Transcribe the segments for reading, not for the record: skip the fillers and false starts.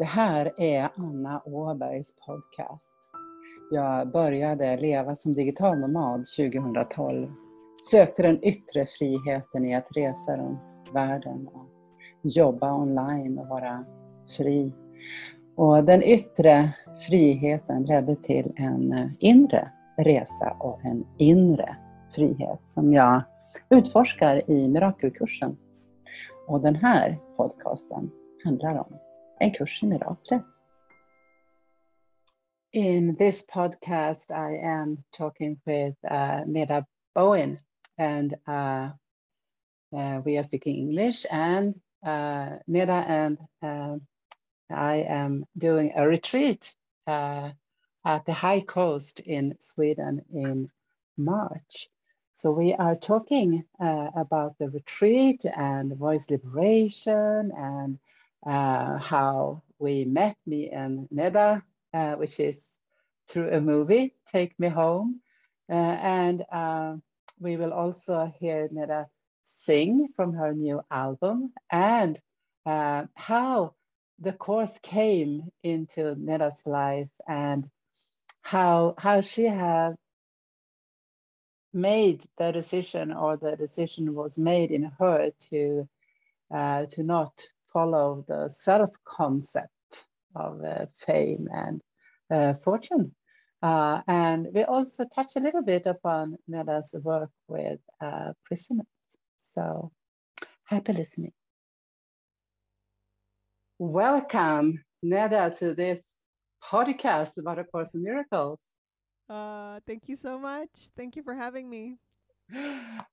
Det här är Anna Åbergs podcast. Jag började leva som digital nomad 2012. Sökte den yttre friheten i att resa runt världen och jobba online och vara fri. Och den yttre friheten ledde till en inre resa och en inre frihet som jag utforskar i mirakelkursen. Och den här podcasten handlar om en kurs i mirakler. In this podcast I am talking with Neda Boin, and we are speaking English, and Neda and I am doing a retreat at the high coast in Sweden in March. So we are talking about the retreat and voice liberation and how we met, me and Neda, which is through a movie, Take Me Home. And we will also hear Neda sing from her new album, and how the course came into Neda's life and how she have made the decision, or the decision was made in her to not follow the self-concept of fame and fortune. And we also touch a little bit upon Neda's work with prisoners. So happy listening. Welcome, Neda, to this podcast about A Course in Miracles. Thank you so much. Thank you for having me.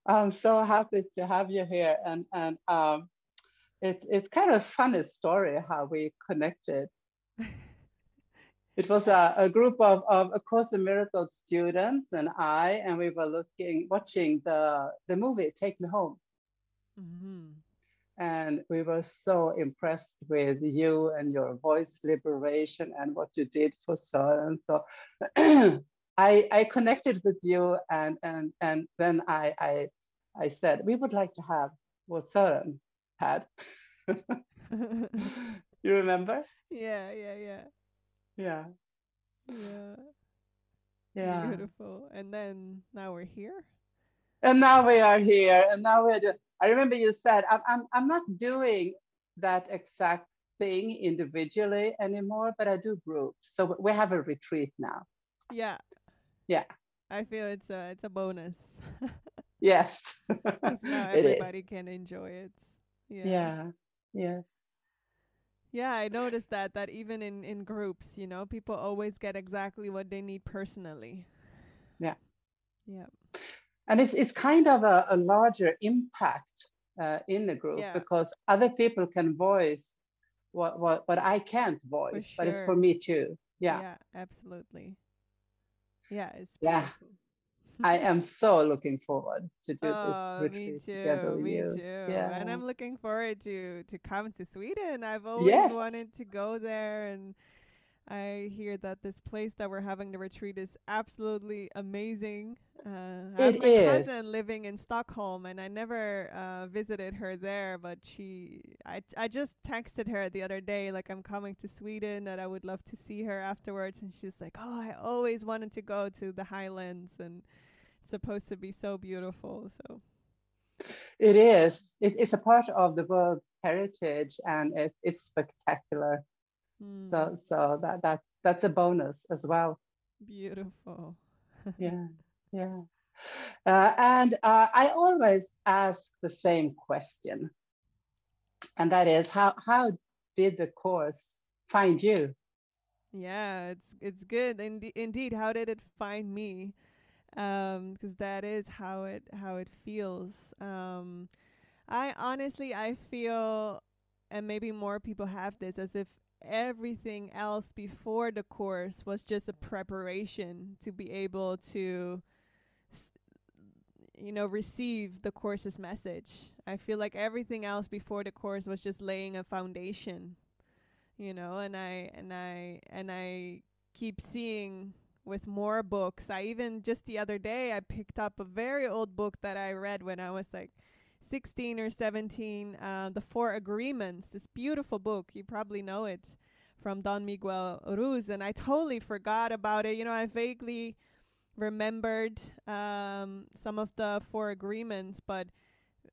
I'm so happy to have you here, and it's kind of a funny story how we connected. It was a group of A Course in Miracles students and we were watching the movie Take Me Home. Mm-hmm. And we were so impressed with you and your voice liberation and what you did for Søren. So I connected with you, and then I said we would like to have what Søren had. You remember? Yeah. Beautiful. And then now we're here. And now we are here. And now we're doing. I remember you said I'm not doing that exact thing individually anymore, but I do groups. So we have a retreat now. Yeah. I feel it's a bonus. Yes. Now everybody can enjoy it. Yeah. Yeah, I noticed that even in groups, people always get exactly what they need personally. Yeah. Yeah. And it's kind of a larger impact in the group, because other people can voice what I can't voice, but it's for me too. Yeah, absolutely. Yeah, it's beautiful. I am so looking forward to do this retreat together with you. Me too. Yeah. And I'm looking forward to come to Sweden. I've always wanted to go there, and I hear that this place that we're having the retreat is absolutely amazing. I have my cousin living in Stockholm, and I never visited her there, but I just texted her the other day, like, I'm coming to Sweden, that I would love to see her afterwards, and she's like, oh, I always wanted to go to the Highlands, and it's supposed to be so beautiful. So it is. It's a part of the World Heritage, and it's spectacular. So that's a bonus as well. Beautiful. Yeah. And I always ask the same question, and that is, how did the course find you? Yeah, it's good. Indeed, how did it find me? Because that is how it feels. I feel, and maybe more people have this, as if everything else before the course was just a preparation to be able to receive the course's message. I feel like everything else before the course was just laying a foundation, and I keep seeing with more books. I even just the other day I picked up a very old book that I read when I was like 16 or 17, The Four Agreements, this beautiful book. You probably know it from Don Miguel Ruz, and I totally forgot about it. You know, I vaguely remembered some of the four agreements, but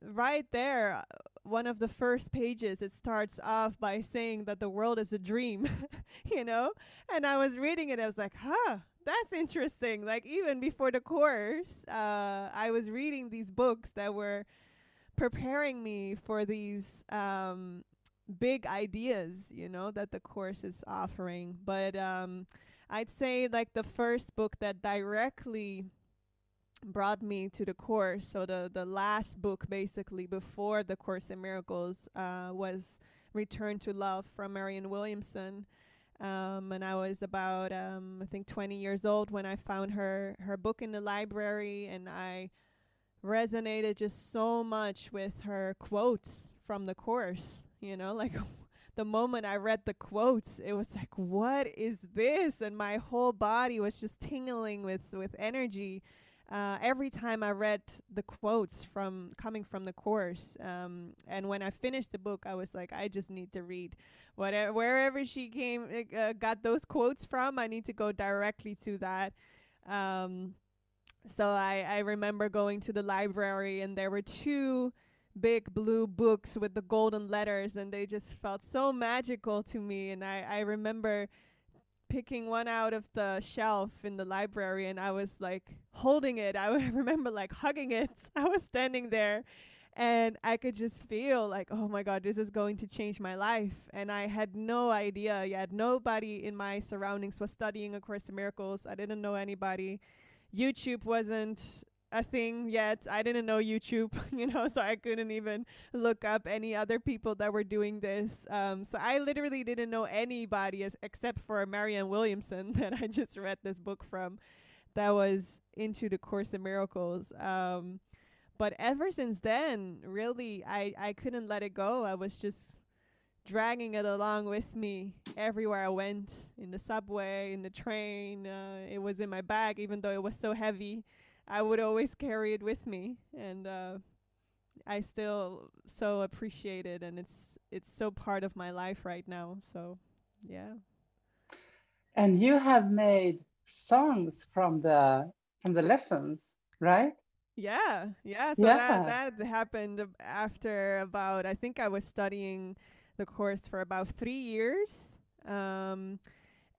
right there, one of the first pages, it starts off by saying that the world is a dream, you know? And I was reading it, I was like, huh, that's interesting. Like, even before the course, I was reading these books that were preparing me for these big ideas, you know, that the course is offering. But I'd say, like, the first book that directly brought me to the course, so the last book basically before the Course in Miracles, was Return to Love from Marianne Williamson. And I was about I think 20 years old when I found her book in the library, and I resonated just so much with her quotes from the course, you know, like the moment I read the quotes, it was like, what is this? And my whole body was just tingling with energy every time I read the quotes from coming from the course. And when I finished the book, I was like, I just need to read wherever she got those quotes from. I need to go directly to that. So I remember going to the library, and there were two big blue books with the golden letters, and they just felt so magical to me. And I remember picking one out of the shelf in the library, and I was like holding it. I remember like hugging it. I was standing there, and I could just feel like, oh my God, this is going to change my life. And I had no idea yet. Nobody in my surroundings was studying A Course in Miracles. I didn't know anybody. YouTube wasn't a thing yet. I didn't know YouTube, you know, so I couldn't even look up any other people that were doing this. So I literally didn't know anybody except for Marianne Williamson that I just read this book from, that was into the Course in Miracles. But ever since then, really, I couldn't let it go. I was just dragging it along with me everywhere I went, in the subway, in the train. It was in my bag, even though it was so heavy. I would always carry it with me, and I still so appreciate it, and it's so part of my life right now. So, yeah. And you have made songs from the lessons, right? Yeah. So Yeah. that happened after about, I think I was studying the course for about 3 years.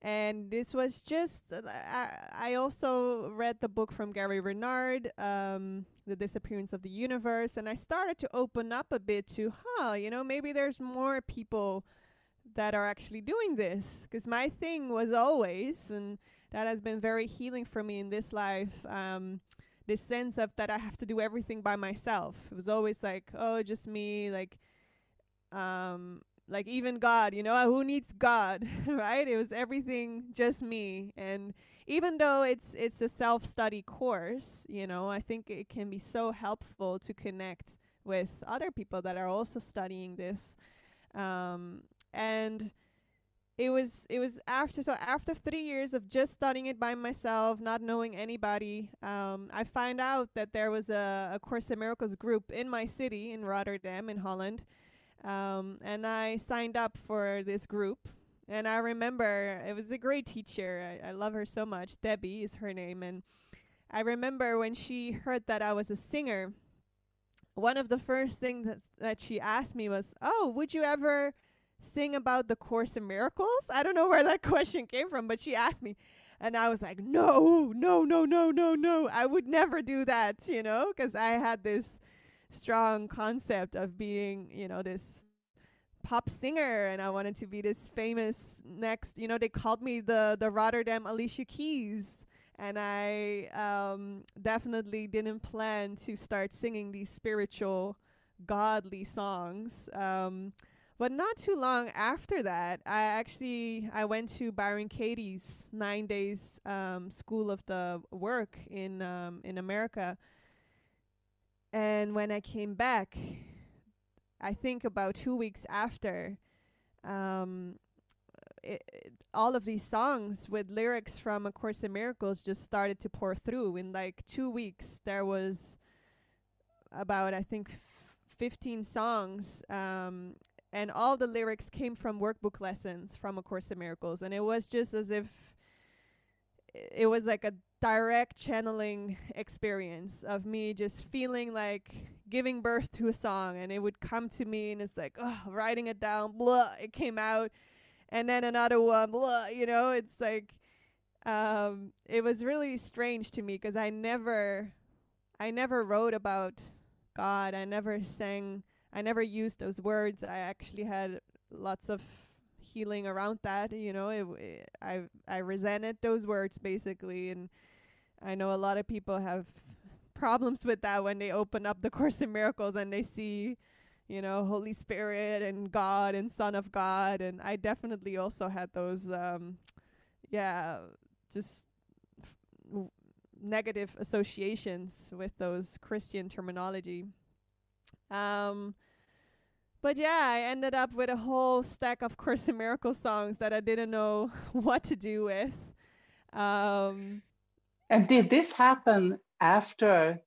And this was just, I also read the book from Gary Renard, The Disappearance of the Universe, and I started to open up a bit to, you know, maybe there's more people that are actually doing this. Because my thing was always, and that has been very healing for me in this life, this sense of that I have to do everything by myself. It was always like, oh, just me, like even God, you know, who needs God, right? It was everything just me. And even though it's a self-study course, you know, I think it can be so helpful to connect with other people that are also studying this. And it was after 3 years of just studying it by myself, not knowing anybody, I find out that there was a Course in Miracles group in my city, in Rotterdam, in Holland. And I signed up for this group. And I remember it was a great teacher. I love her so much. Debbie is her name. And I remember when she heard that I was a singer, one of the first things that she asked me was, oh, would you ever sing about the Course in Miracles? I don't know where that question came from, but she asked me. And I was like, no. I would never do that, you know, because I had this strong concept of being, you know, this pop singer, and I wanted to be this famous next, you know, they called me the Rotterdam Alicia Keys, and I definitely didn't plan to start singing these spiritual, godly songs. But not too long after that, I went to Byron Katie's 9 days School of the Work in America. And when I came back, I think about 2 weeks after, all of these songs with lyrics from A Course in Miracles just started to pour through. In like 2 weeks, there was about, I think, 15 songs, and all the lyrics came from workbook lessons from A Course in Miracles, and it was just as if it was like a direct channeling experience of me just feeling like giving birth to a song, and it would come to me, and it's like, oh, writing it down, blah, it came out, and then another one, blah, it's like, it was really strange to me because I never wrote about God. I never sang. I never used those words. I actually had lots of healing around that. I resented those words basically, and I know a lot of people have problems with that when they open up the Course in Miracles and they see, Holy Spirit and God and Son of God, and I definitely also had those, just negative associations with those Christian terminology. But yeah, I ended up with a whole stack of Course in Miracles songs that I didn't know what to do with. And did this happen after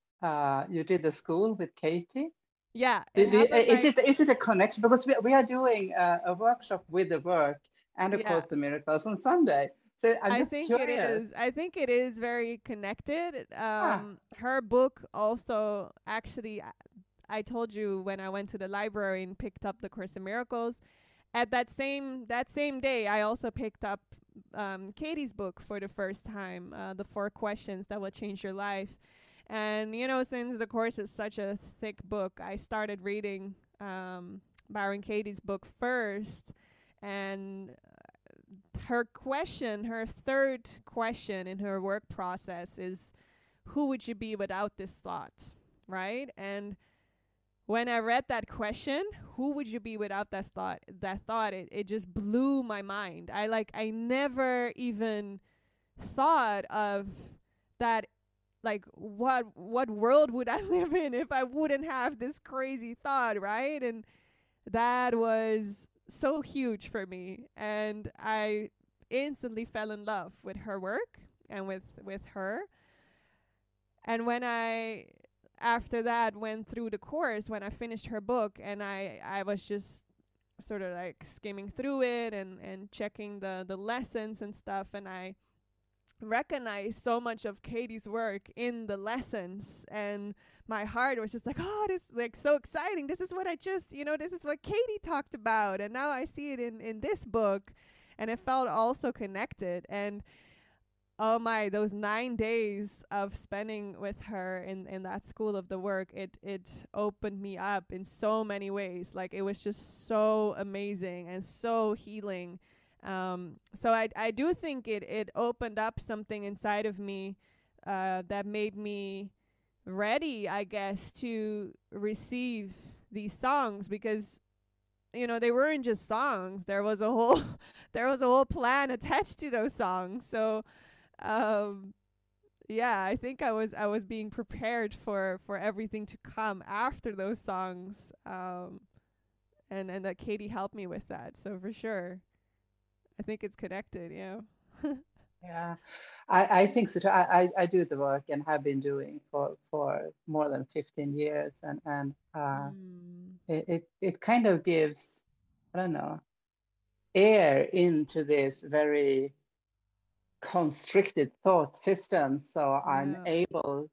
you did the school with Katie? Yeah. Is it a connection? Because we are doing a workshop with the work and a Course in Miracles on Sunday. So I'm just curious. I think it is very connected. Her book also, actually, I told you when I went to the library and picked up the Course in Miracles, at that same day, I also picked up Katie's book for the first time, the 4 Questions That Will Change Your Life. And, since the Course is such a thick book, I started reading Byron Katie's book first. And her third question in her work process is, who would you be without this thought, right? And when I read that question, who would you be without that thought, it just blew my mind. I never even thought of that, like what world would I live in if I wouldn't have this crazy thought, right? And that was so huge for me, and I instantly fell in love with her work and with her. And when I after that went through the course, when I finished her book, and I was just sort of like skimming through it and checking the lessons and stuff, and I recognized so much of Katie's work in the lessons, and my heart was just like, oh, this is like so exciting. This is what this is what Katie talked about, and now I see it in this book, and it felt also connected. And oh my, those 9 days of spending with her in that school of the work, it opened me up in so many ways. Like, it was just so amazing and so healing. So I do think it opened up something inside of me that made me ready, I guess, to receive these songs, because they weren't just songs. There was a whole plan attached to those songs. So I think I was being prepared for everything to come after those songs, and that Katie helped me with that. So for sure, I think it's connected. Yeah, I think so too. I do the work and have been doing for more than 15 years, and it kind of gives, I don't know, air into this very constricted thought system, so I'm able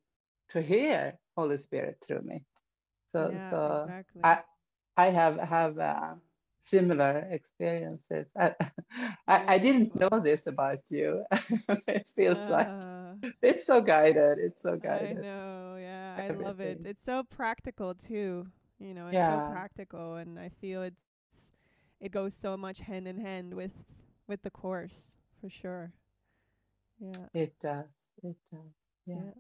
to hear Holy Spirit through me. So exactly. I have similar experiences. I didn't know this about you. It feels like it's so guided. It's so guided. I know, yeah, I love it. It's so practical too. It's so practical, and I feel it goes so much hand in hand with the course, for sure. Yeah. It does. Yeah.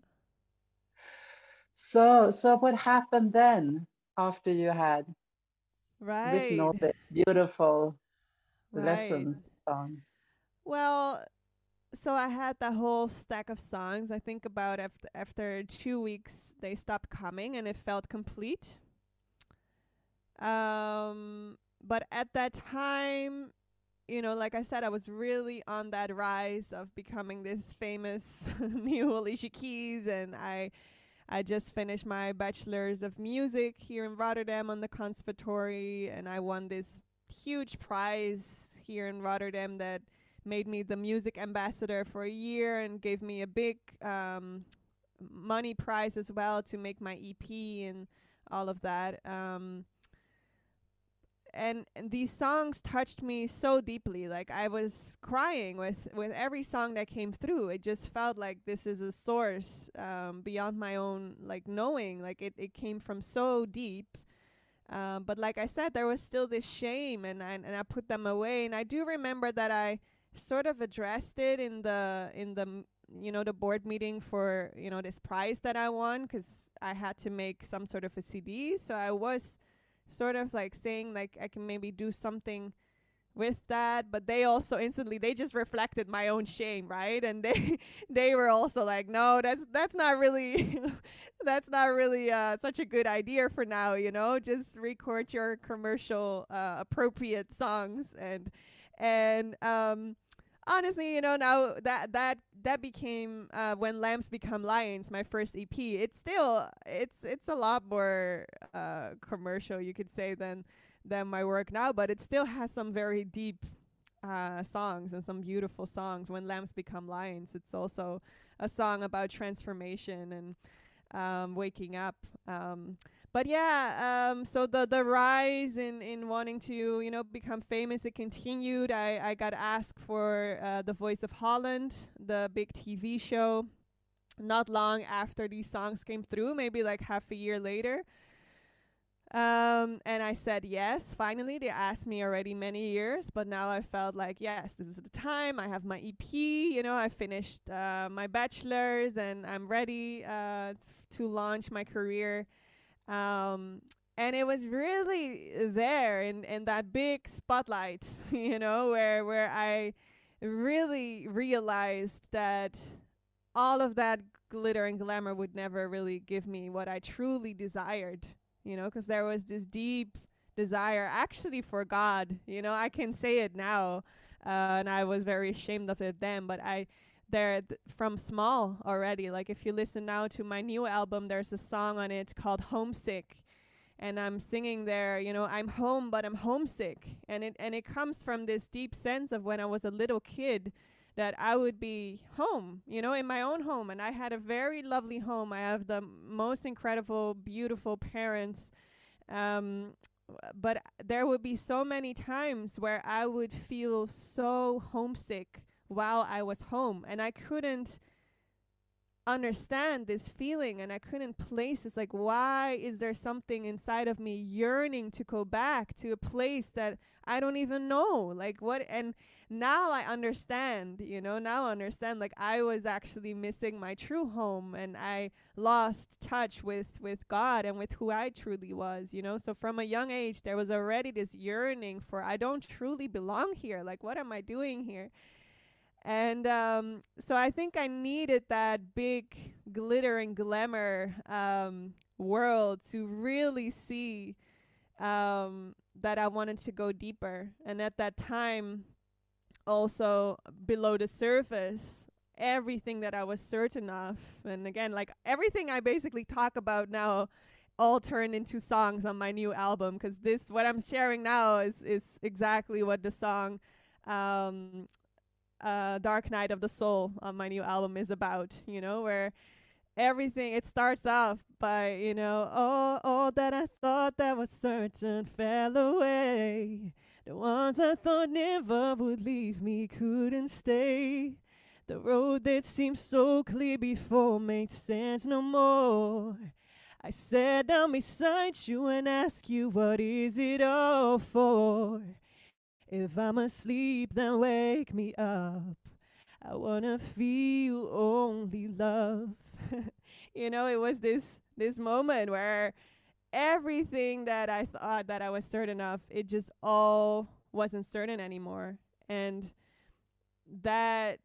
So what happened then after you had written all these beautiful lessons, songs? Well, so I had that whole stack of songs. I think about after 2 weeks, they stopped coming, and it felt complete. But at that time, like I said, I was really on that rise of becoming this famous new Alicia Keys, and I I just finished my bachelor's of music here in Rotterdam on the conservatory, and I won this huge prize here in Rotterdam that made me the music ambassador for a year and gave me a big money prize as well to make my EP and all of that. And these songs touched me so deeply. Like I was crying with every song that came through. It just felt like this is a source beyond my own like knowing. Like it came from so deep. But like I said, there was still this shame, and I put them away. And I do remember that I sort of addressed it in the the board meeting for this prize that I won, because I had to make some sort of a CD. So I was sort of like saying like I can maybe do something with that, but they also instantly, they just reflected my own shame, right? And they were also like, no, that's not really that's not really such a good idea for now, just record your commercial appropriate songs. And honestly, now that became When Lambs Become Lions, my first EP. It's still it's a lot more commercial, you could say, than my work now, but it still has some very deep songs and some beautiful songs. When Lambs Become Lions, it's also a song about transformation and waking up. But yeah, so the rise in wanting to become famous, it continued. I got asked for The Voice of Holland, the big TV show, not long after these songs came through, maybe like half a year later. And I said yes. Finally, they asked me already many years, but now I felt like, yes, this is the time. I have my EP, I finished my bachelor's, and I'm ready to launch my career. And it was really there in that big spotlight, where I really realized that all of that glitter and glamour would never really give me what I truly desired, because there was this deep desire actually for God. I can say it now, and I was very ashamed of it then, but from small already. Like if you listen now to my new album, there's a song on it called Homesick, and I'm singing there, I'm home, but I'm homesick. And it comes from this deep sense of when I was a little kid, that I would be home, in my own home. And I had a very lovely home. I have the most incredible, beautiful parents. But there would be so many times where I would feel so homesick while I was home, and I couldn't understand this feeling, and I couldn't place this, like, why is there something inside of me yearning to go back to a place that I don't even know, like what? And now I understand, like I was actually missing my true home, and I lost touch with God and with who I truly was, so from a young age there was already this yearning for, I don't truly belong here, like what am I doing here? And so I think I needed that big glitter and glamour world to really see that I wanted to go deeper. And at that time, also below the surface, everything that I was certain of, and again, like everything I basically talk about now, all turned into songs on my new album, because what I'm sharing now is exactly what the song Dark Night of the Soul on my new album is about, where everything, it starts off by, all that I thought that was certain fell away. The ones I thought never would leave me couldn't stay. The road that seemed so clear before made sense no more. I sat down beside you and asked you, what is it all for? If I'm asleep, then wake me up. I wanna feel only love. It was this moment where everything that I thought that I was certain of, it just all wasn't certain anymore. And that,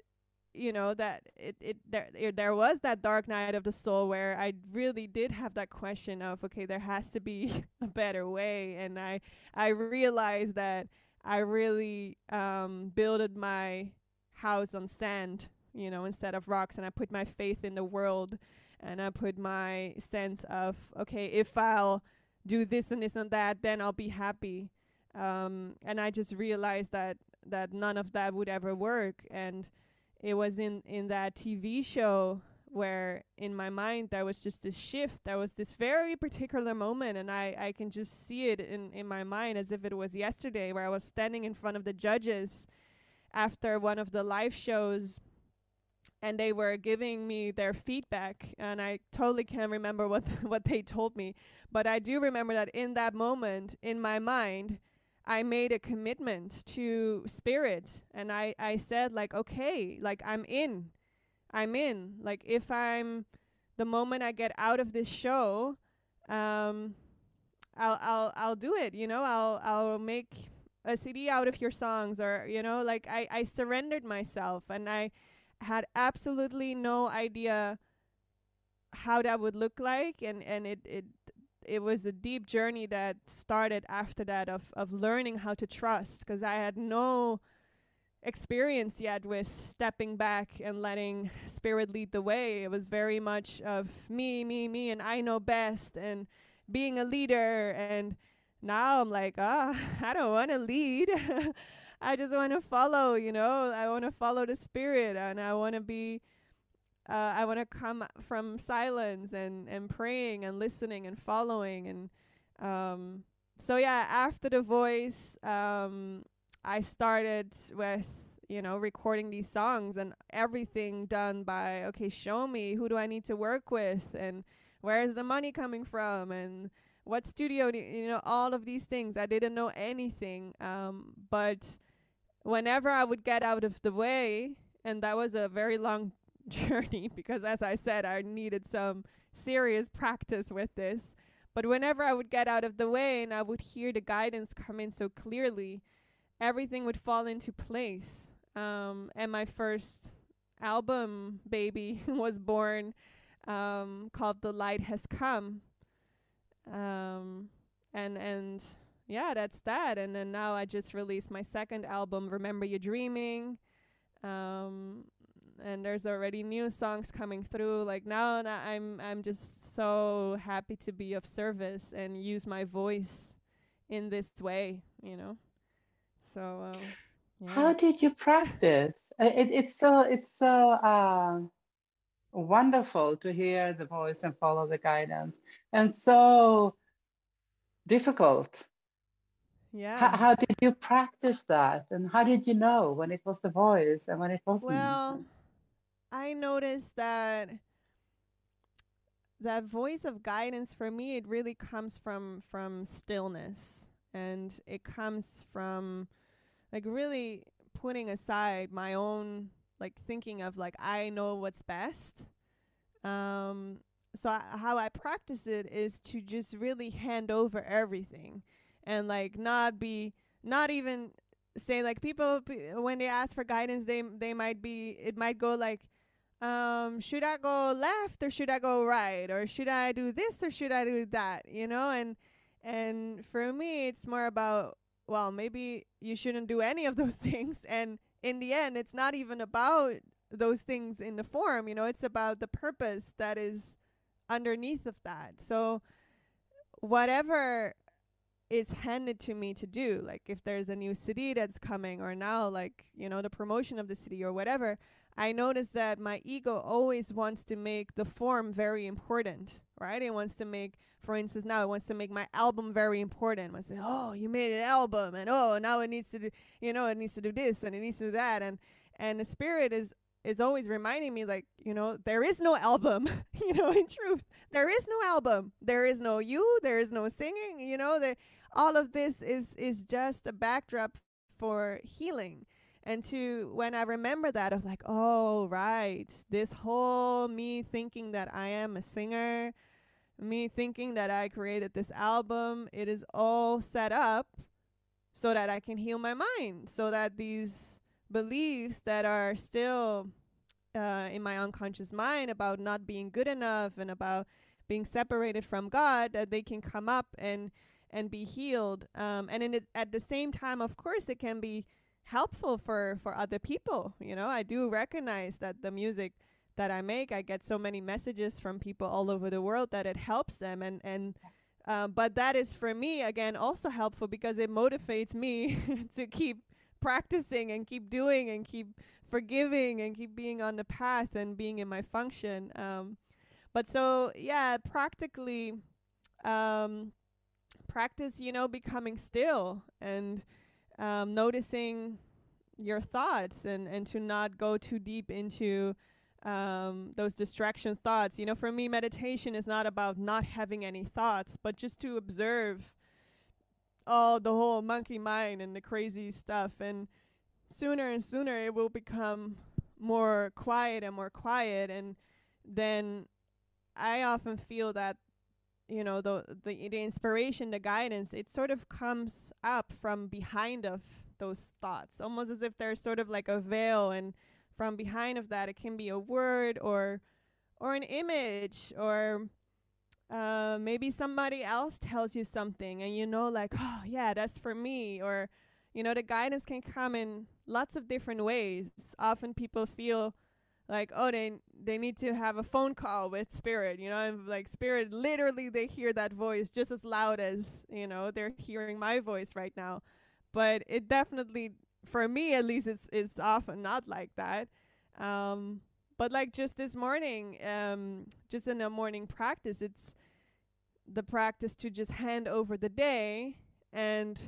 there was that dark night of the soul where I really did have that question of, okay, there has to be a better way. And I realized that I really builded my house on sand, instead of rocks, and I put my faith in the world. and I put my sense of, okay, if I'll do this and this and that, then I'll be happy. And I just realized that none of that would ever work. And it was in that TV show where in my mind there was just this shift. There was this very particular moment, and I can just see it in my mind as if it was yesterday, where I was standing in front of the judges after one of the live shows, and they were giving me their feedback, and I totally can't remember what they told me, but I do remember that in that moment in my mind I made a commitment to spirit, and I said, like, okay, like I'm in, like if I'm, the moment I get out of this show, I'll do it, I'll make a CD out of your songs, or like I surrendered myself, and I had absolutely no idea how that would look like, and it was a deep journey that started after that of learning how to trust, because I had no experience yet with stepping back and letting spirit lead the way. It was very much of me, and I know best, and being a leader. And now I'm like, I don't want to lead. I just want to follow, I want to follow the spirit, and I want to be, I want to come from silence and praying and listening and following. And so yeah, after The Voice, I started with, recording these songs, and everything done by, okay, show me, who do I need to work with, and where is the money coming from, and what studio, all of these things. I didn't know anything, but whenever I would get out of the way, and that was a very long journey, because as I said, I needed some serious practice with this. But whenever I would get out of the way and I would hear the guidance come in so clearly, everything would fall into place. And my first album, Baby, was born, called The Light Has Come. And yeah, that's that. And then now I just released my second album, Remember You're Dreaming. And there's already new songs coming through. Like now I'm just so happy to be of service and use my voice in this way, So yeah. How did you practice? It's so wonderful to hear the voice and follow the guidance, and so difficult. Yeah. How did you practice that, and how did you know when it was the voice and when it wasn't? Well, I noticed that voice of guidance for me, it really comes from stillness, and it comes from like really putting aside my own, like thinking of like I know what's best. So how I practice it is to just really hand over everything, and like not even say, like, people when they ask for guidance, it might go like, should I go left or should I go right, or should I do this or should I do that, and for me it's more about, well, maybe you shouldn't do any of those things, and in the end it's not even about those things in the form, it's about the purpose that is underneath of that. So whatever is handed to me to do, like if there's a new city that's coming, or now like the promotion of the city or whatever, I notice that my ego always wants to make the form very important, right? It wants to make, for instance, now it wants to make my album very important. It wants to say, oh, you made an album, and oh, now it needs to do, it needs to do this and it needs to do that, and the spirit is always reminding me, like, there is no album. In truth, there is no album. There is no you. There is no singing. All of this is just a backdrop for healing. And when I remember that, of like, oh, right, this whole me thinking that I am a singer, me thinking that I created this album, it is all set up so that I can heal my mind, so that these beliefs that are still in my unconscious mind about not being good enough and about being separated from God, that they can come up and be healed. And at the same time, of course, it can be helpful for other people. I do recognize that the music that I make. I get so many messages from people all over the world that it helps them. And but that is for me, again, also helpful because it motivates me to keep practicing and keep doing and keep forgiving and keep being on the path and being in my function. But so, yeah, practically, practice, becoming still and noticing your thoughts and to not go too deep into those distraction thoughts. For me, meditation is not about not having any thoughts, but just to observe the whole monkey mind and the crazy stuff. And sooner and sooner it will become more quiet and more quiet. And then I often feel that, the inspiration, the guidance, it sort of comes up from behind of those thoughts, almost as if there's sort of like a veil, and from behind of that it can be a word or an image, or maybe somebody else tells you something and like, oh yeah, that's for me. Or the guidance can come in lots of different ways. Often people feel like, oh, they need to have a phone call with spirit, and like spirit, literally they hear that voice just as loud as they're hearing my voice right now. But it definitely, for me at least, it's often not like that. But like just this morning, just in a morning practice, it's the practice to just hand over the day. And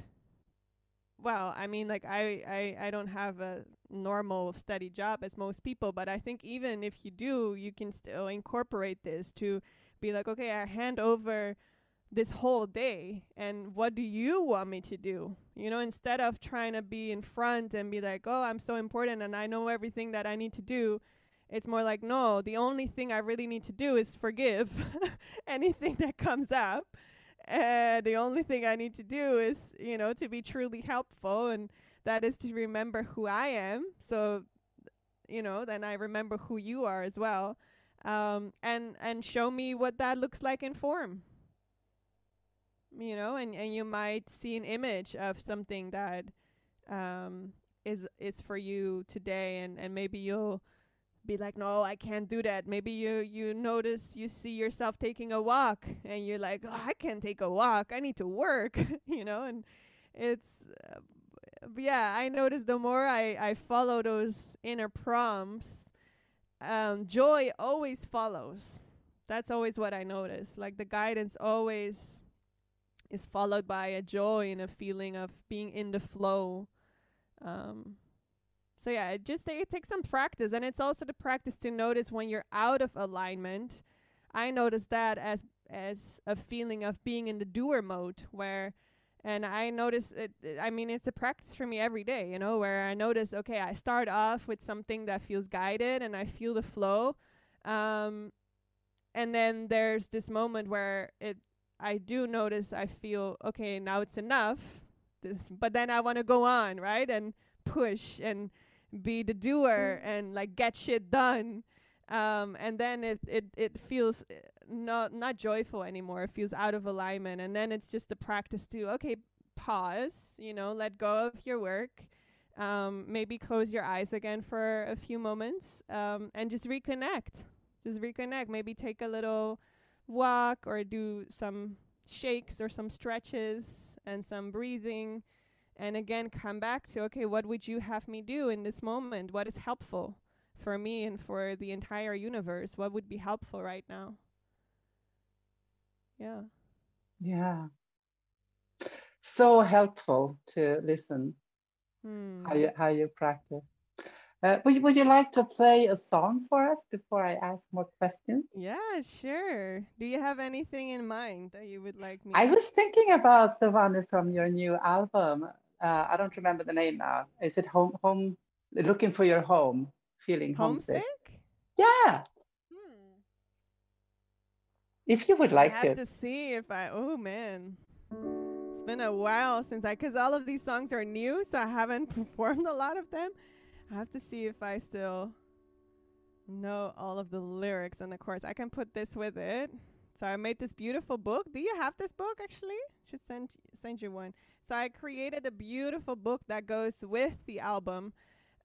well, I mean, like I don't have a normal steady job as most people, but I think even if you do, you can still incorporate this to be like, okay, I hand over this whole day, and what do you want me to do? Instead of trying to be in front and be like, oh, I'm so important and I know everything that I need to do. It's more like, no, the only thing I really need to do is forgive anything that comes up. The only thing I need to do is, to be truly helpful, and that is to remember who I am. So, then I remember who you are as well. And show me what that looks like in form. And you might see an image of something that is for you today, and maybe you'll be like, no, I can't do that. Maybe you notice, you see yourself taking a walk and you're like, oh, I can't take a walk, I need to work. And it's yeah, I notice the more I follow those inner prompts, joy always follows. That's always what I notice. Like the guidance always is followed by a joy and a feeling of being in the flow. So yeah, it takes some practice, and it's also the practice to notice when you're out of alignment. I notice that as a feeling of being in the doer mode, and I notice it. I mean, it's a practice for me every day, where I notice, okay, I start off with something that feels guided, and I feel the flow, and then there's this moment where I do notice, I feel, okay, now it's enough. But then I want to go on, right, and push and be the doer and like get shit done, and then it feels not joyful anymore. It feels out of alignment, and then it's just a practice to, okay, pause, let go of your work, maybe close your eyes again for a few moments, and just reconnect. Maybe take a little walk or do some shakes or some stretches and some breathing. And again, come back to, okay, what would you have me do in this moment? What is helpful for me and for the entire universe? What would be helpful right now? Yeah. Yeah. So helpful to listen how you practice. Would you like to play a song for us before I ask more questions? Yeah, sure. Do you have anything in mind that you would like me? I was thinking about the one from your new album. I don't remember the name now. Is it home? Looking for your home, feeling homesick? Yeah. If you would like to. I have to see if oh man. It's been a while since because all of these songs are new, so I haven't performed a lot of them. I have to see if I still know all of the lyrics, and of course I can put this with it. So I made this beautiful book. Do you have this book actually? Should send you one. So I created a beautiful book that goes with the album.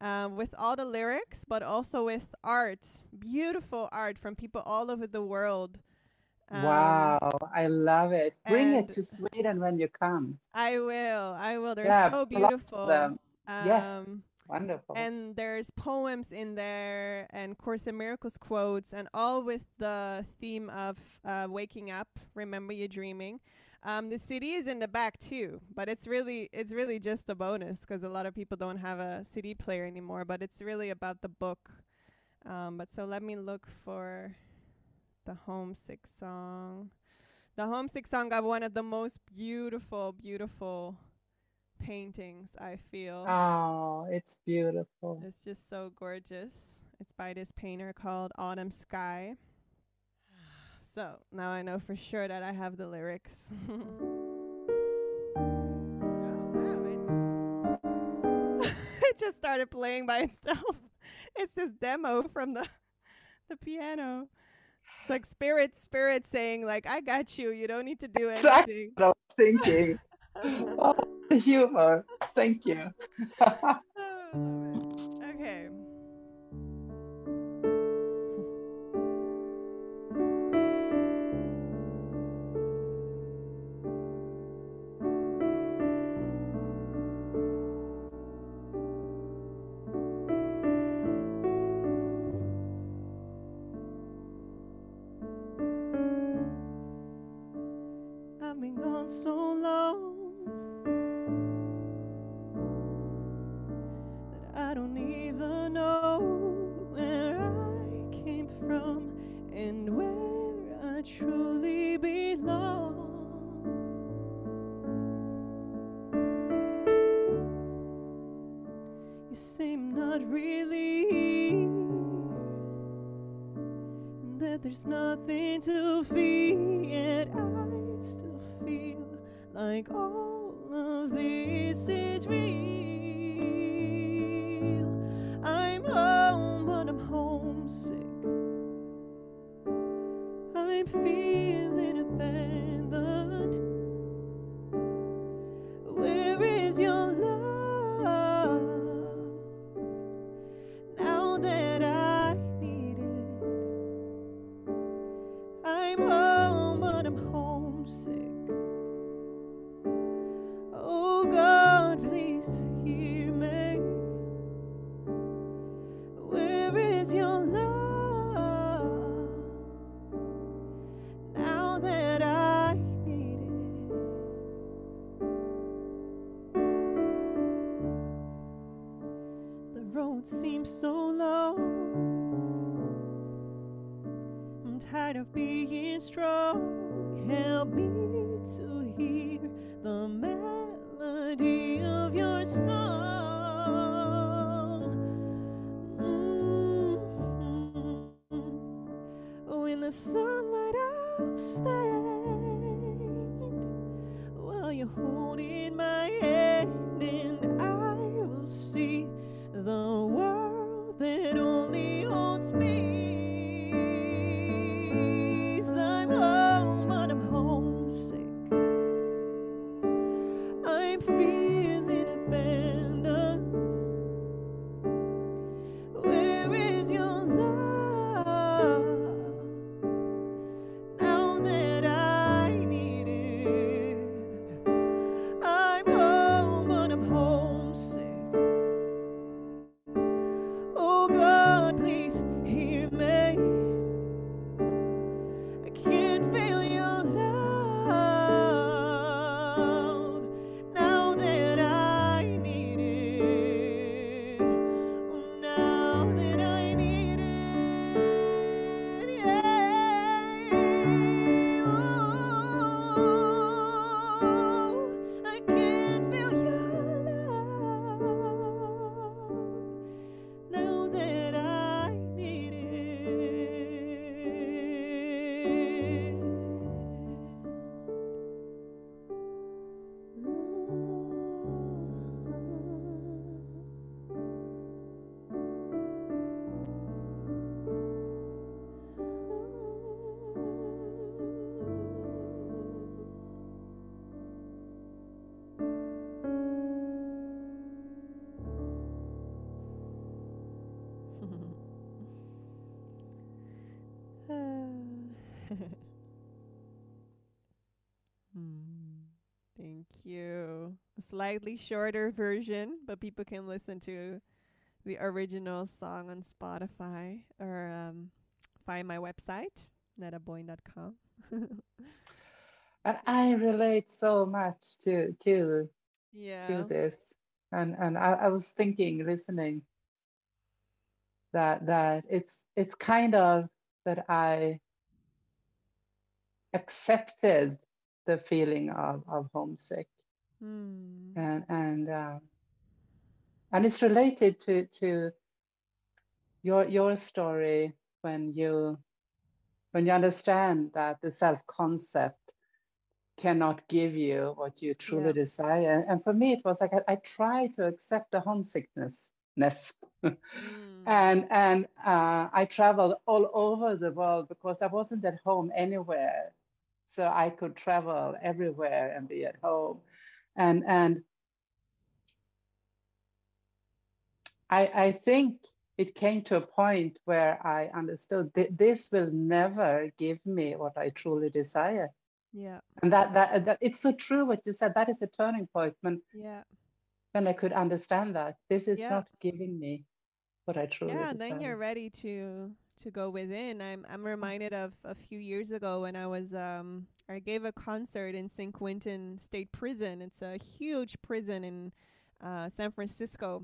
with all the lyrics, but also with art, beautiful art from people all over the world. Wow, I love it. Bring it And to Sweden when you come. I will. They're Yeah, so lots of beautiful. them. Yes, wonderful. And there's poems in there and Course in Miracles quotes, and all with the theme of waking up, remember you're dreaming. The CD is in the back too, but it's really just a bonus because a lot of people don't have a CD player anymore. But it's really about the book. But so let me look for the homesick song. The homesick song got one of the most beautiful paintings, I feel. Oh, it's beautiful. It's just so gorgeous. It's by this painter called Autumn Sky. So now I know for sure that I have the lyrics. It just started playing by itself. It's this demo from the piano. It's like spirit saying like, I got you. You don't need to do anything. Exactly what I was thinking. Oh, the humor. Thank you. Oh, I love it. Okay. I've been gone so long that I don't even know where I came from and where I truly belong. You seem not really here, and that there's nothing to fear, yet I still feel like all of this is real. I'm home, but I'm homesick. I'm feeling abandoned. Where is your love now that I need it? I'm home, but I'm homesick. Oh God, please hear me. Where is your love now that I need it? The road seems so long. I'm tired of being strong. Help me to hear the melody of your song. In the sunlight I'll stand while you're holding my hand, and I will see the world that only holds peace. I'm home, but I'm homesick. I'm feeling abandoned. Where is your love now that I need it? I'm home, but I'm homesick. Oh God, please hear me. Hmm. Thank you. A slightly shorter version, but people can listen to the original song on Spotify or find my website, nedaboin.com. And I relate so much to Yeah. this. And I was thinking, listening, that it's kind of that I accepted the feeling of homesick. Hmm. And it's related to your story when you understand that the self-concept cannot give you what you truly Yeah. desire. And for me, it was like I try to accept the homesickness. Mm. And I traveled all over the world because I wasn't at home anywhere. So I could travel everywhere and be at home. And I think it came to a point where I understood this will never give me what I truly desire. Yeah. And that it's so true what you said. That is the turning point Yeah. when I could understand that this is Yeah. not giving me what I truly Yeah, and then you're desire. ready to go within. I'm reminded of a few years ago when I gave a concert in San Quentin State Prison. It's a huge prison in San Francisco,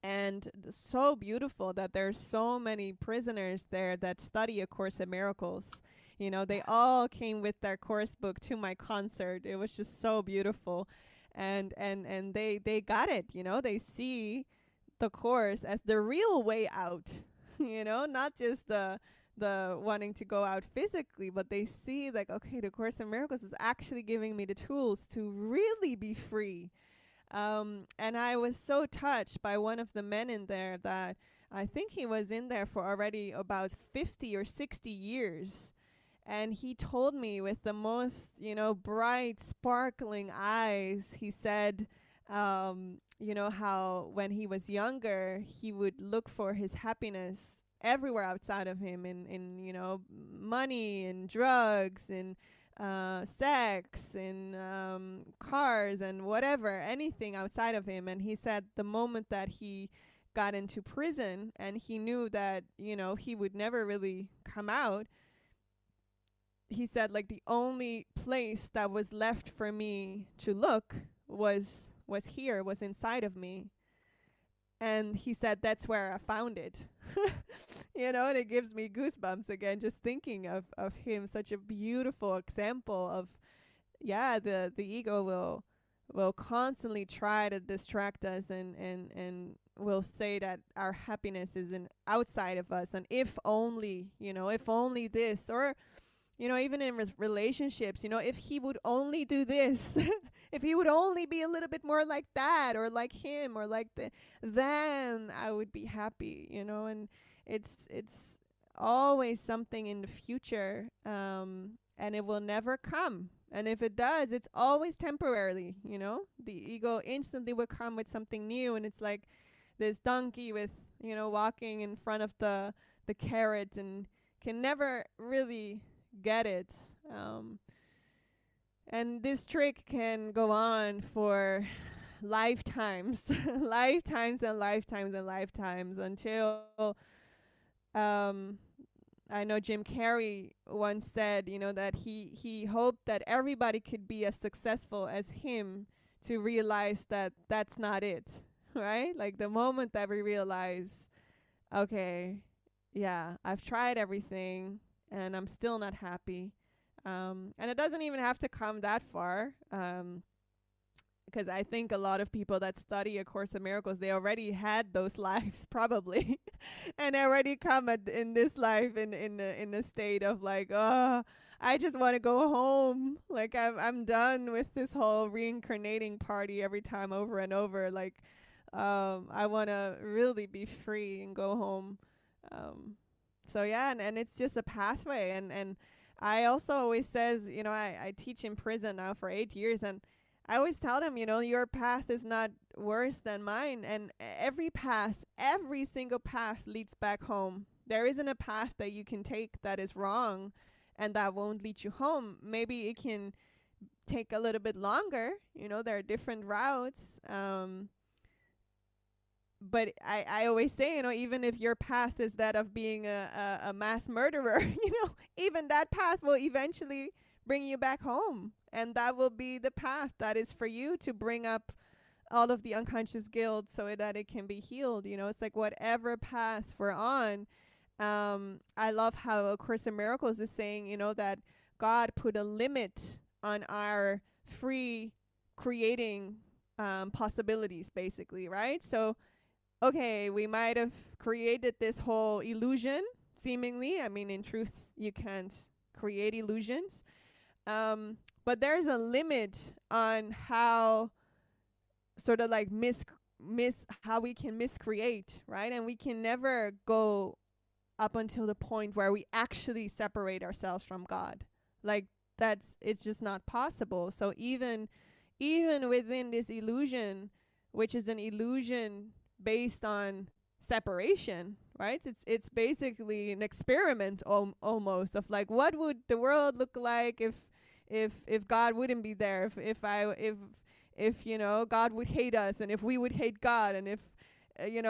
and so beautiful that there's so many prisoners there that study A Course in Miracles. You know, they all came with their course book to my concert. It was just so beautiful. And they got it, you know. They see the course as the real way out, you know, not just the wanting to go out physically, but they see like, okay, the Course in Miracles is actually giving me the tools to really be free. And I was so touched by one of the men in there that I think he was in there for already about 50 or 60 years. And he told me with the most, you know, bright, sparkling eyes, he said, you know, how when he was younger, he would look for his happiness everywhere outside of him in you know, money and drugs and sex and cars and whatever, anything outside of him. And he said the moment that he got into prison and he knew that, you know, he would never really come out, he said like the only place that was left for me to look was here, was inside of me. And he said that's where I found it. You know, and it gives me goosebumps again just thinking of him, such a beautiful example of, yeah, the ego will constantly try to distract us and will say that our happiness is in outside of us, and if only, you know, if only this, or you know, even in relationships, you know, if he would only do this, if he would only be a little bit more like that or like him or like then I would be happy, you know. And it's always something in the future, and it will never come. And if it does, it's always temporarily, you know. The ego instantly will come with something new, and it's like this donkey with, you know, walking in front of the carrot and can never really get it. Um, and this trick can go on for lifetimes, lifetimes and lifetimes and lifetimes until um, I know Jim Carrey once said, you know, that he hoped that everybody could be as successful as him to realize that that's not it, right? Like the moment that we realize, okay, yeah, I've tried everything and I'm still not happy. And it doesn't even have to come that far. Because I think a lot of people that study A Course in Miracles, they already had those lives probably, and they already come in this life in a state of like, oh, I just want to go home. Like I'm done with this whole reincarnating party every time over and over. Like, I want to really be free and go home. Um, so yeah, and it's just a pathway, and I also always says, you know, I teach in prison now for 8 years, and I always tell them, you know, your path is not worse than mine. And every path, every single path leads back home. There isn't a path that you can take that is wrong. and that won't lead you home. Maybe it can take a little bit longer. There are different routes. But I always say, even if your path is that of being a mass murderer, even that path will eventually bring you back home. And that will be the path that is for you to bring up all of the unconscious guilt so that it can be healed. It's like whatever path we're on. I love how A Course in Miracles is saying, that God put a limit on our free creating possibilities, basically, right? So, okay, we might have created this whole illusion, seemingly. I mean, in truth, you can't create illusions. But there's a limit on how sort of like how we can miscreate, right? And we can never go up until the point where we actually separate ourselves from God. Like it's just not possible. So even within this illusion, which is an illusion based on separation, right? It's basically an experiment almost of like, what would the world look like if God wouldn't be there, if God would hate us, and if we would hate God, and if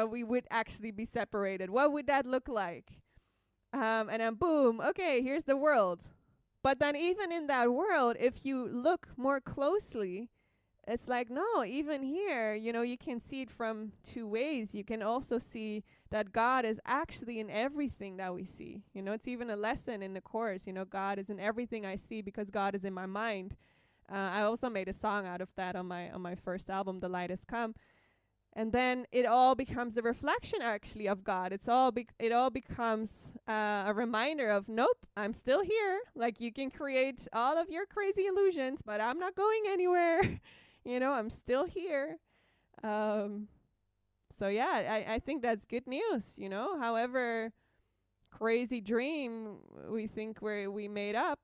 we would actually be separated. What would that look like? And then boom, okay, here's the world. But then even in that world, if you look more closely, it's like, no, even here, you can see it from two ways. You can also see that God is actually in everything that we see. It's even a lesson in the Course. God is in everything I see because God is in my mind. I also made a song out of that on my first album, The Light Has Come. And then it all becomes a reflection, actually, of God. It all becomes a reminder of, nope, I'm still here. Like, you can create all of your crazy illusions, but I'm not going anywhere. I'm still here. So yeah, I think that's good news. However crazy dream we think we made up,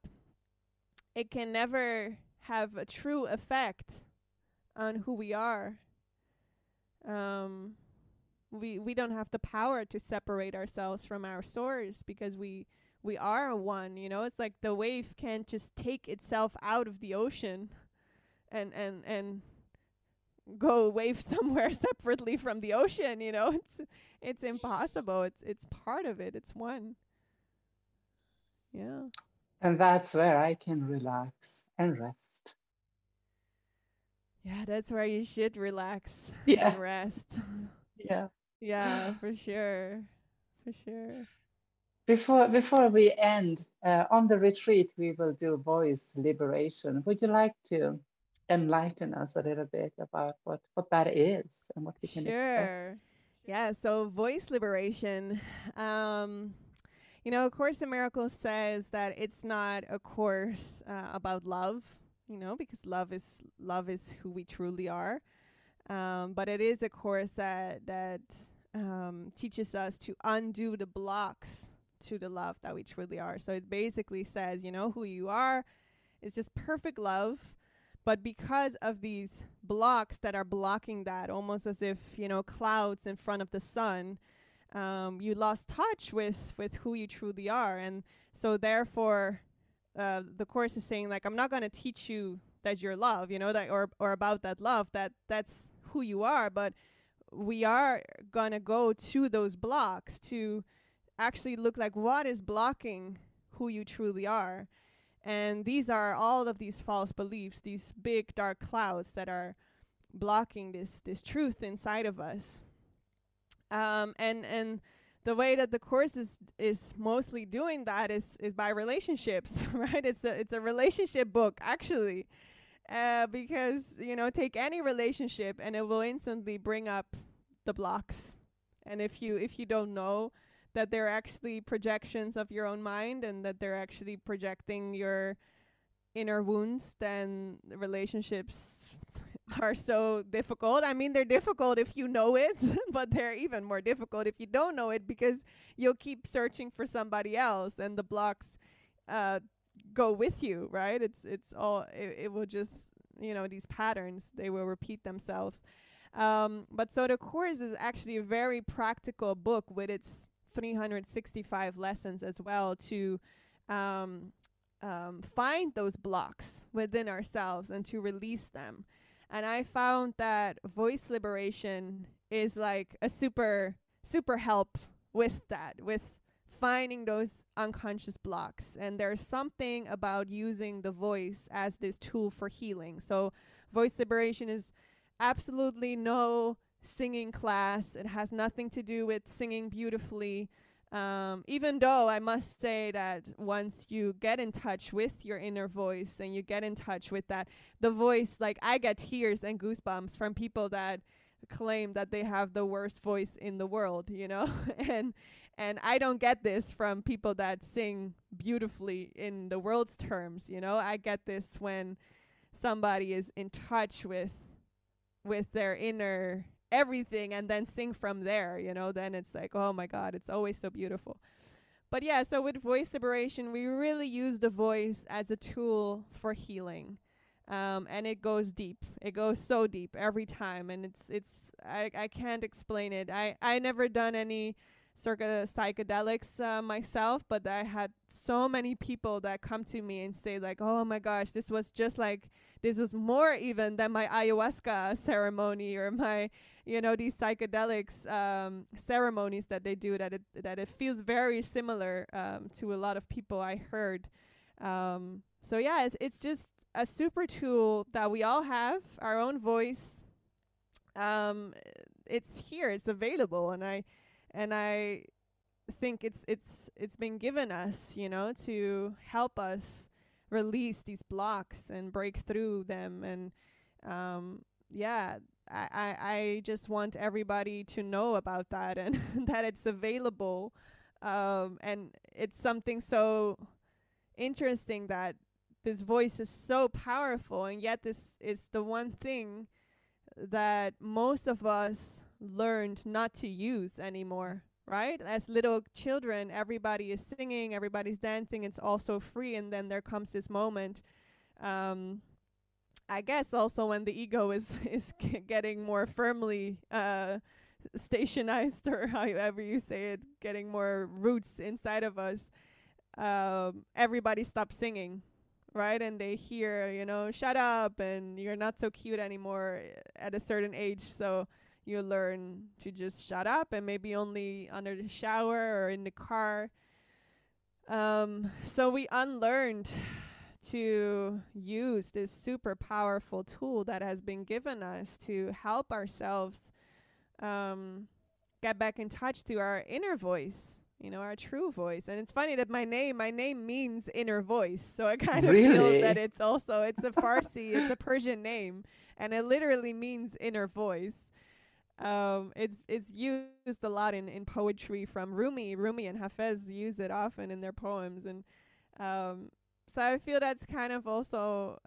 it can never have a true effect on who we are. We don't have the power to separate ourselves from our source because we are one. It's like the wave can't just take itself out of the ocean and go wave somewhere separately from the ocean. It's impossible. It's part of it. It's one. Yeah. And that's where I can relax and rest. Yeah, that's where you should relax and rest. Yeah. Yeah, for sure. For sure. Before we end, on the retreat, we will do voice liberation. Would you like to enlighten us a little bit about what that is and what we can expect? Sure. Yeah, so voice liberation. A Course in Miracles says that it's not a course about love, because love is who we truly are. But it is a course that teaches us to undo the blocks to the love that we truly are. So it basically says, who you are is just perfect love. But because of these blocks that are blocking that, almost as if, clouds in front of the sun, you lost touch with who you truly are. And so therefore, the Course is saying, like, I'm not going to teach you that you're love, that or about that love, that's who you are. But we are going to go to those blocks to actually look like what is blocking who you truly are. And these are all of these false beliefs, these big dark clouds that are blocking this truth inside of us. And the way that the Course is mostly doing that is by relationships, right? It's a relationship book, actually, because take any relationship and it will instantly bring up the blocks. And if you don't know that they're actually projections of your own mind and that they're actually projecting your inner wounds, then the relationships are so difficult. I mean, they're difficult if you know it, but they're even more difficult if you don't know it, because you'll keep searching for somebody else and the blocks go with you, right? It will just, these patterns, they will repeat themselves. But so the Course is actually a very practical book with its 365 lessons as well to find those blocks within ourselves and to release them. And I found that voice liberation is like a super help with that, with finding those unconscious blocks. And there's something about using the voice as this tool for healing. So voice liberation is absolutely no singing class. It has nothing to do with singing beautifully. Even though I must say that once you get in touch with your inner voice and you get in touch with that, the voice, like I get tears and goosebumps from people that claim that they have the worst voice in the world, you know, and I don't get this from people that sing beautifully in the world's terms, you know. I get this when somebody is in touch with their inner everything and then sing from there, you know, then it's like, oh my God, it's always so beautiful. But yeah, so with voice liberation, we really use the voice as a tool for healing. And it goes deep. It goes so deep every time. And I can't explain it. I never done any circa psychedelics myself, but I had so many people that come to me and say like, oh my gosh, this was more even than my ayahuasca ceremony or my, you know, these psychedelics ceremonies that they do, that it feels very similar to a lot of people I heard. So yeah, it's just a super tool that we all have, our own voice. It's here, it's available, and I think it's been given us, you know, to help us release these blocks and break through them. And yeah, I just want everybody to know about that, and that it's available. And it's something so interesting that this voice is so powerful, and yet this is the one thing that most of us learned not to use anymore, right? As little children, everybody is singing, everybody's dancing, it's all so free, and then there comes this moment, I guess also when the ego is getting more firmly stationized, or however you say it, getting more roots inside of us, everybody stops singing, right? And they hear, you know, shut up, and you're not so cute anymore at a certain age, so you learn to just shut up, and maybe only under the shower or in the car. So we unlearned to use this super powerful tool that has been given us to help ourselves get back in touch to our inner voice, you know, our true voice. And it's funny that my name means inner voice, so I kind of feel that it's a Farsi, it's a Persian name, and it literally means inner voice. It's used a lot in poetry from Rumi and Hafez use it often in their poems. And so I feel that's kind of also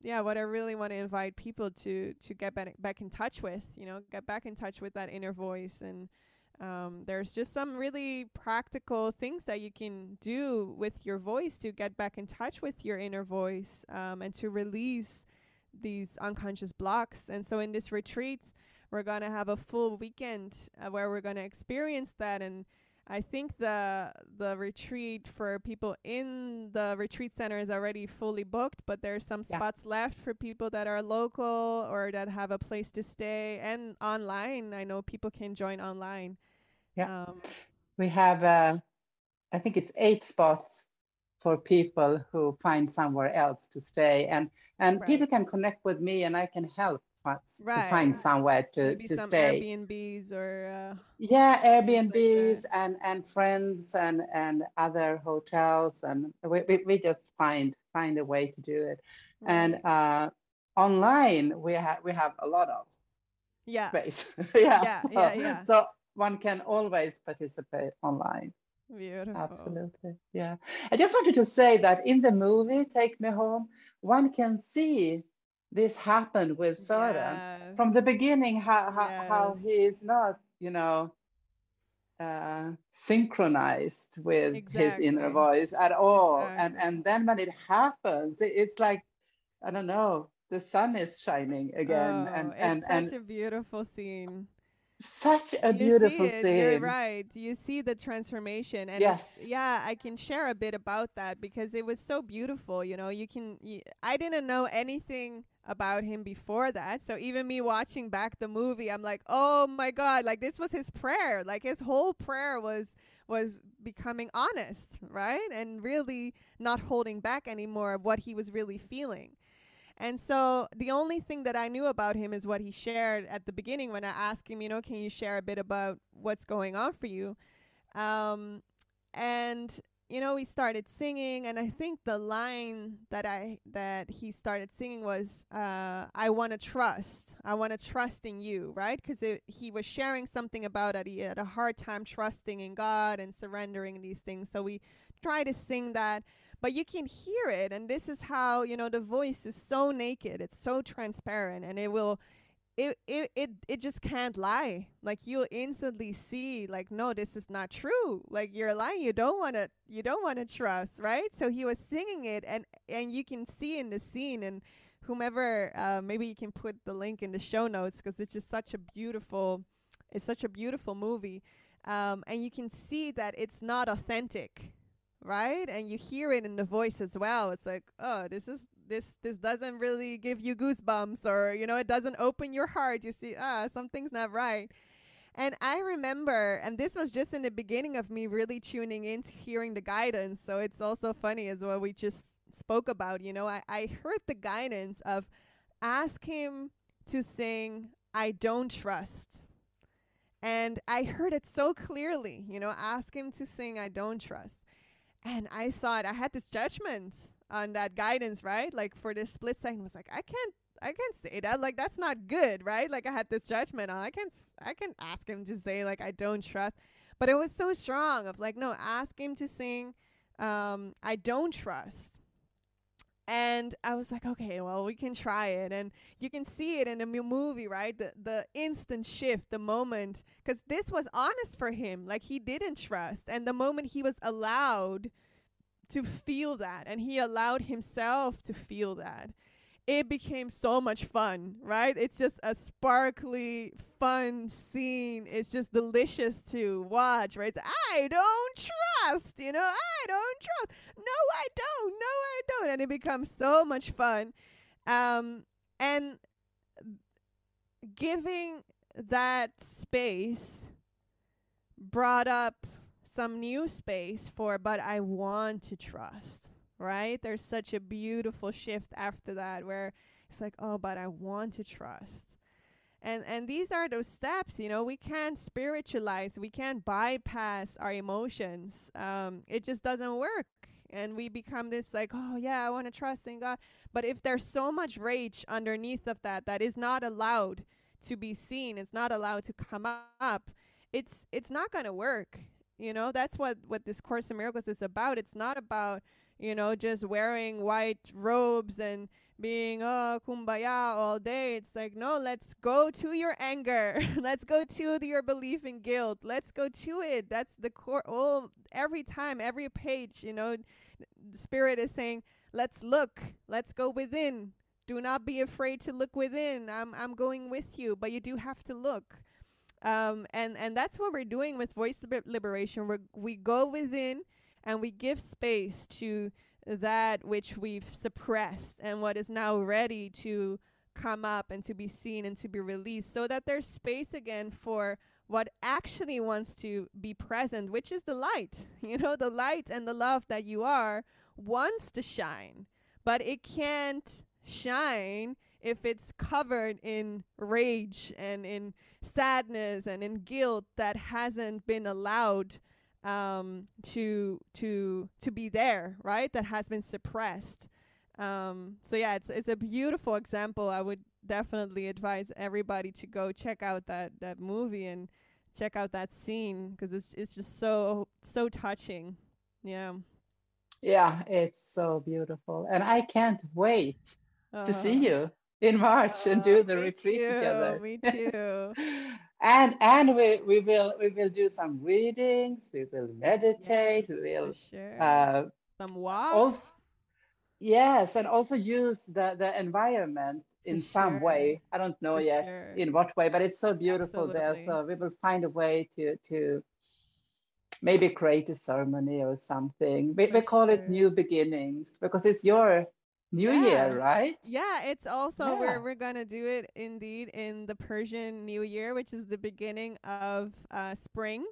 what I really want to invite people to get back in touch with, you know, get back in touch with that inner voice. And there's just some really practical things that you can do with your voice to get back in touch with your inner voice, and to release these unconscious blocks. And so in this retreat, we're going to have a full weekend where we're going to experience that. And I think the retreat for people in the retreat center is already fully booked, but there's some spots left for people that are local or that have a place to stay, and online. I know people can join online. Yeah, we have, I think it's 8 spots for people who find somewhere else to stay, and people can connect with me, and I can help to find somewhere to some stay. Airbnbs or Airbnbs like and friends and other hotels, and we just find a way to do it. And online we have a lot of space. So one can always participate online. Beautiful. Absolutely. Yeah. I just wanted to say that in the movie Take Me Home, one can see this happened with Søren from the beginning, how he is not, you know, synchronized with his inner voice at all. And then when it happens, it's like, I don't know, the sun is shining again. It's such a beautiful scene. Such a You see beautiful it. You're scene. right. You see the transformation, and it's Yes. yeah. I can share a bit about that because it was so beautiful. I didn't know anything about him before that, so even me watching back the movie, I'm like, oh my god! Like this was his prayer. Like his whole prayer was becoming honest, right, and really not holding back anymore of what he was really feeling. And so the only thing that I knew about him is what he shared at the beginning when I asked him, can you share a bit about what's going on for you? Um, and we started singing, and I think the line that he started singing was, "I want to trust. I want to trust in you," right? Because he was sharing something about it. He had a hard time trusting in God and surrendering these things. So we try to sing that, but you can hear it, and this is how the voice is so naked. It's so transparent, and it just can't lie. Like you'll instantly see, like, no, this is not true. Like you're lying. You don't want to trust, right? So he was singing it, and you can see in the scene, and whomever, maybe you can put the link in the show notes because it's such a beautiful movie. And you can see that it's not authentic, right? And you hear it in the voice as well. It's like, oh, this doesn't really give you goosebumps, or it doesn't open your heart. You see, something's not right. And I remember, and this was just in the beginning of me really tuning into hearing the guidance. So it's also funny as well. We just spoke about, I heard the guidance of ask him to sing I Don't Trust. And I heard it so clearly, ask him to sing I Don't Trust. And I thought I had this judgment on that guidance, right? Like for this split second, was like, I can't say that. Like that's not good, right? Like I had this judgment on. I can ask him to say like I don't trust, but it was so strong of like, no, ask him to sing, I don't trust. And I was like, okay, well, we can try it. And you can see it in the movie, right? The instant shift, the moment, because this was honest for him. Like he didn't trust. And the moment he was allowed to feel that, and he allowed himself to feel that, it became so much fun, right? It's just a sparkly, fun scene. It's just delicious to watch, right? I don't trust, I don't trust. No, I don't. No, I don't. And it becomes so much fun. And giving that space brought up some new space for, but I want to trust, right? There's such a beautiful shift after that where it's like, oh, but I want to trust. And these are those steps, we can't spiritualize, we can't bypass our emotions. It just doesn't work. And we become this like, oh yeah, I want to trust in God. But if there's so much rage underneath of that is not allowed to be seen, it's not allowed to come up, it's not going to work. That's what this Course in Miracles is about. It's not about, just wearing white robes and being, oh, kumbaya all day. It's like, no, let's go to your anger. Let's go to your belief in guilt. Let's go to it. That's the core. Oh, every time, every page, the Spirit is saying, let's look. Let's go within. Do not be afraid to look within. I'm going with you, but you do have to look. And that's what we're doing with voice liberation. We go within and we give space to that which we've suppressed and what is now ready to come up and to be seen and to be released, so that there's space again for what actually wants to be present, which is the light. The light and the love that you are wants to shine, but it can't shine if it's covered in rage and in sadness and in guilt that hasn't been allowed to be there, right? That has been suppressed. So yeah, it's a beautiful example. I would definitely advise everybody to go check out that movie and check out that scene, because it's just so touching. Yeah. Yeah, it's so beautiful. And I can't wait to see you in March and do the Me retreat too. together. Me too. And we will do some readings, we will meditate, Yes, we for will sure. uh Some walks. also, yes, and also use the environment in some way. I don't know yet in what way, but it's so beautiful there. So we will find a way to maybe create a ceremony or something. We call it New Beginnings because it's your New Year, right? Yeah, it's also we're gonna do it indeed in the Persian New Year, which is the beginning of spring.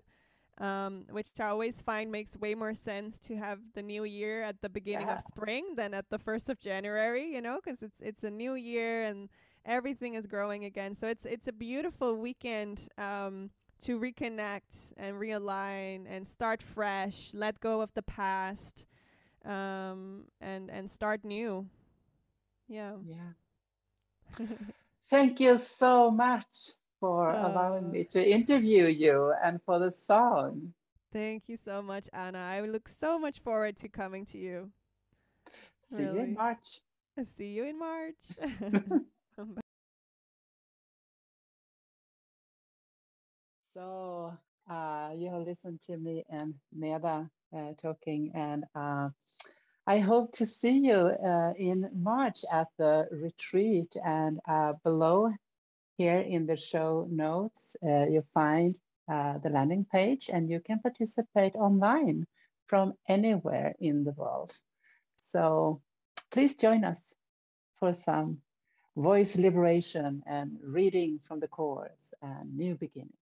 Which I always find makes way more sense to have the new year at the beginning of spring than at the 1st of January, you know, because it's a new year and everything is growing again. So it's a beautiful weekend to reconnect and realign and start fresh, let go of the past, and start new. Yeah. Thank you so much for allowing me to interview you and for the song. Thank you so much, Anna. I look so much forward to coming to you. See you in March. See you in March. So you listened to me and Neda talking, and I hope to see you in March at the retreat. And below here in the show notes, you find the landing page, and you can participate online from anywhere in the world. So please join us for some voice liberation and reading from the course and new beginnings.